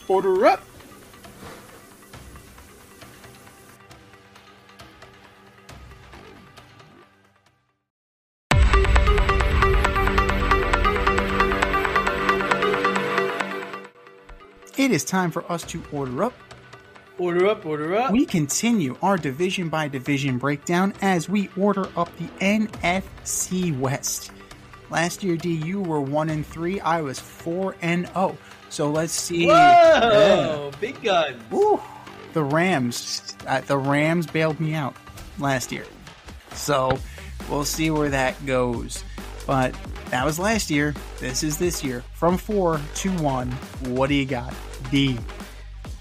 Order up. It is time for us to order up. Order up, order up. We continue our division by division breakdown as we order up the NFC West. Last year, D, you were 1-3. I was 4-0. So let's see. Whoa, big guns. Woo. The Rams bailed me out last year. So we'll see where that goes. But that was last year. This is this year. From 4 to 1. What do you got, D?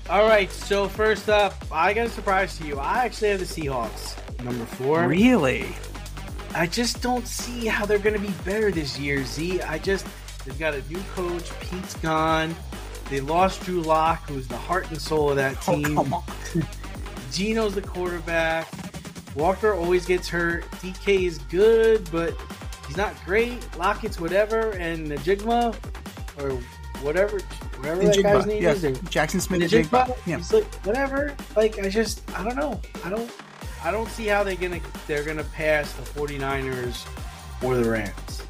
All right, so first up, I got a surprise to you. I actually have the Seahawks, number 4. Really? I just don't see how they're going to be better this year, Z. They've got a new coach. Pete's gone. They lost Drew Lock, who's the heart and soul of that team. Oh, come on. Geno's the quarterback. Walker always gets hurt. DK is good, but he's not great. Lockett's whatever, and Najigma, or whatever that guy's name is. Or Jackson Smith Najigba. Yeah. He's like, whatever. Like, I don't know. I don't see how they're gonna pass the 49ers or the Rams.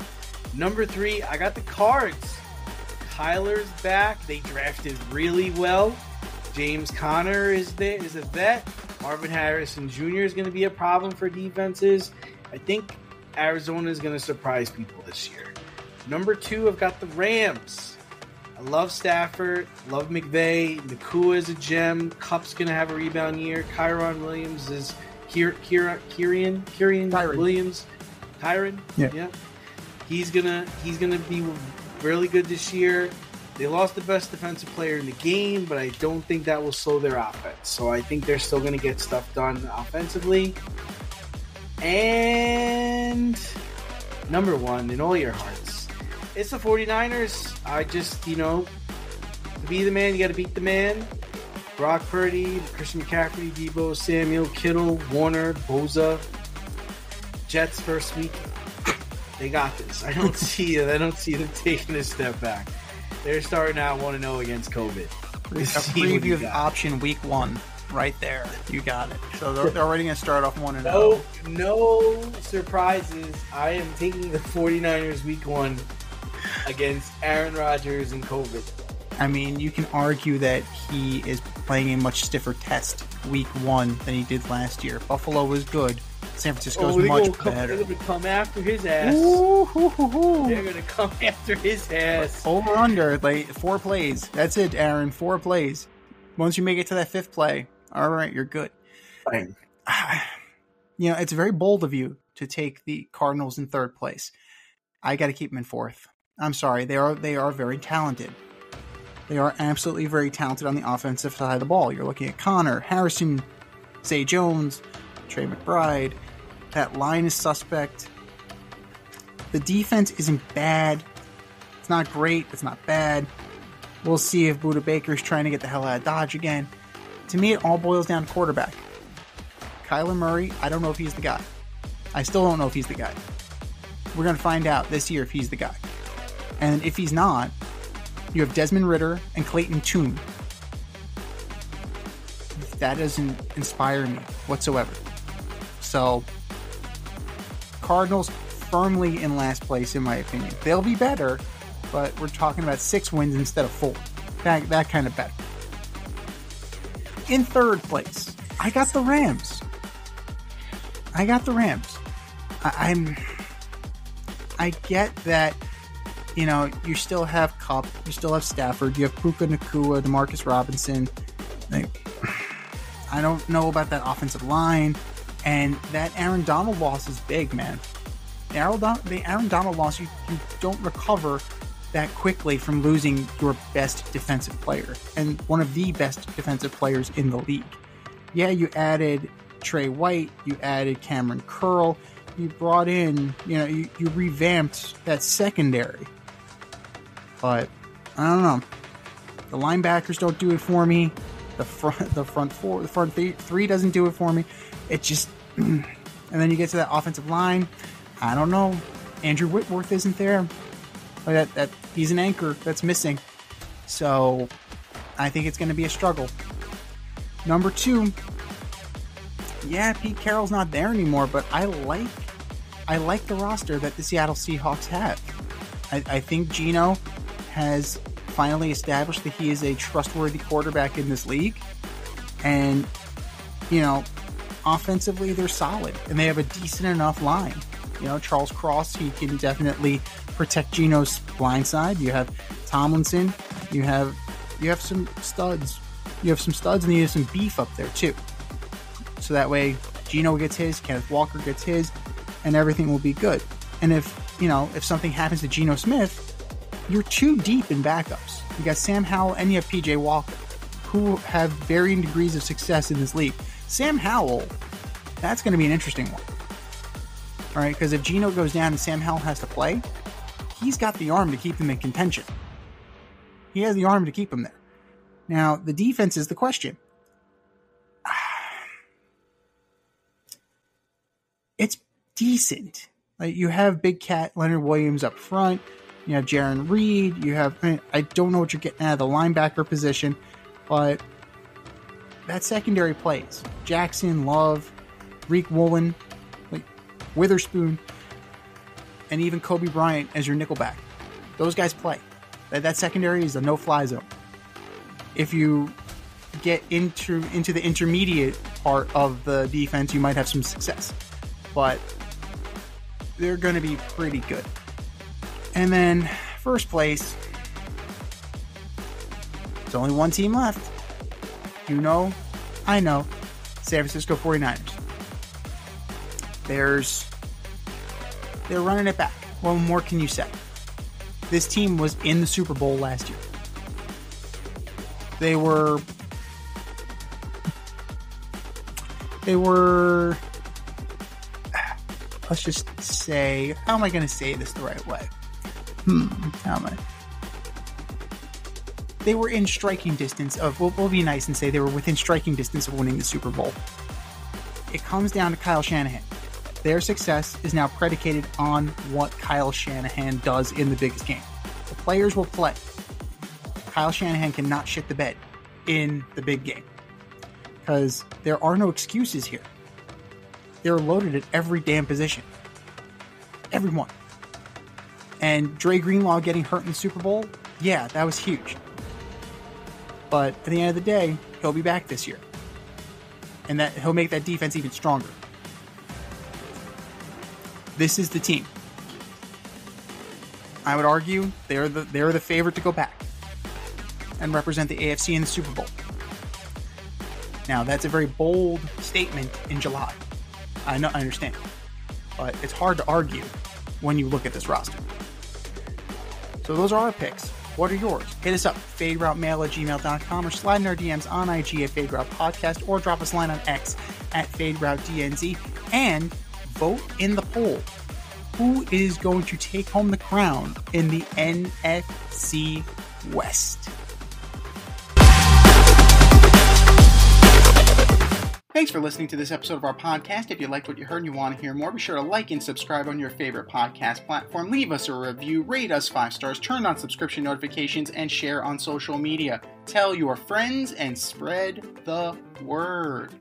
Number 3, I got the Cards. Kyler's back. They drafted really well. James Conner is a vet. Marvin Harrison Jr. is going to be a problem for defenses. I think Arizona is going to surprise people this year. Number 2, I've got the Rams. I love Stafford. Love McVay. Nakua is a gem. Kupp's going to have a rebound year. Kyron Williams is Kyron Williams. Kyron? Yeah. He's gonna be really good this year. They lost the best defensive player in the game, but I don't think that will slow their offense. So I think they're still gonna get stuff done offensively. And number 1 in all your hearts, it's the 49ers. I just, to be the man, you got to beat the man. Brock Purdy, Christian McCaffrey, Debo Samuel, Kittle, Warner, Boza. Jets first week. They got this. I don't see them taking a step back. They're starting out 1-0 against COVID. A preview of option week 1 right there. You got it. So they're already going to start off 1-0. No surprises. I am taking the 49ers week 1 against Aaron Rodgers and COVID. I mean, you can argue that he is playing a much stiffer test week 1 than he did last year. Buffalo was good. San Francisco's much better. They're going to come after his ass. They're going to come after his ass. Over under, like 4 plays. That's it, Aaron. 4 plays. Once you make it to that 5th play, all right, you're good. Fine. It's very bold of you to take the Cardinals in 3rd place. I got to keep them in 4th. I'm sorry. They are very talented. They are absolutely very talented on the offensive side of the ball. You're looking at Connor, Harrison, Zay Jones, Trey McBride. That line is suspect. The defense isn't bad. It's not great. It's not bad. We'll see if Budda Baker's trying to get the hell out of Dodge again. To me, it all boils down to quarterback. Kyler Murray, I don't know if he's the guy. I still don't know if he's the guy. We're going to find out this year if he's the guy. And if he's not, you have Desmond Ridder and Clayton Tune. That doesn't inspire me whatsoever. So, Cardinals firmly in last place, in my opinion. They'll be better, but we're talking about 6 wins instead of 4. That kind of better. In 3rd place, I got the Rams. I get that, you still have Kupp, you still have Stafford, you have Puka Nacua, DeMarcus Robinson. I don't know about that offensive line, and that Aaron Donald loss is big, man. The Aaron Donald loss, you don't recover that quickly from losing your best defensive player and one of the best defensive players in the league. Yeah, you added Trey White, you added Cameron Curl, you brought in, you revamped that secondary. But I don't know. The linebackers don't do it for me. The front 3 doesn't do it for me. It just, and then you get to that offensive line. I don't know. Andrew Whitworth isn't there. That he's an anchor that's missing. So I think it's going to be a struggle. Number 2, yeah, Pete Carroll's not there anymore, but I like the roster that the Seattle Seahawks have. I think Geno has finally established that he is a trustworthy quarterback in this league. And, offensively, they're solid. And they have a decent enough line. Charles Cross, he can definitely protect Geno's blind side. You have Tomlinson. You have some studs. You have some studs and you have some beef up there, too. So that way, Geno gets his, Kenneth Walker gets his, and everything will be good. And if something happens to Geno Smith, you're too deep in backups. You got Sam Howell and you have PJ Walker, who have varying degrees of success in this league. Sam Howell, that's going to be an interesting one. All right, because if Geno goes down and Sam Howell has to play, he's got the arm to keep them in contention. He has the arm to keep them there. Now, the defense is the question. It's decent. Like, you have Big Cat Leonard Williams up front. You have Jaron Reed. I don't know what you're getting out of the linebacker position, but that secondary plays. Jackson, Love, Reek Woolen, Witherspoon, and even Kobe Bryant as your nickelback. Those guys play. That secondary is a no-fly zone. If you get into the intermediate part of the defense, you might have some success. But they're going to be pretty good. And then, first place, there's only one team left. I know, San Francisco 49ers. They're running it back. What more can you say? This team was in the Super Bowl last year. They were let's just say, how am I going to say this the right way? They were in striking distance of, we'll be nice and say they were within striking distance of winning the Super Bowl. It comes down to Kyle Shanahan. Their success is now predicated on what Kyle Shanahan does in the biggest game. The players will play. Kyle Shanahan cannot shit the bed in the big game because there are no excuses here. They're loaded at every damn position. Everyone. And Dre Greenlaw getting hurt in the Super Bowl, yeah, that was huge. But at the end of the day, he'll be back this year. And that he'll make that defense even stronger. This is the team. I would argue they're the favorite to go back and represent the AFC in the Super Bowl. Now, that's a very bold statement in July. I understand. But it's hard to argue when you look at this roster. So those are our picks. What are yours? Hit us up, faderoutemail@gmail.com, or slide in our DMs on IG at Fade Route Podcast, or drop us a line on X at FadeRouteDNZ, and vote in the poll. Who is going to take home the crown in the NFC West? Thanks for listening to this episode of our podcast. If you liked what you heard and you want to hear more, be sure to like and subscribe on your favorite podcast platform. Leave us a review, rate us 5 stars, turn on subscription notifications, and share on social media. Tell your friends and spread the word.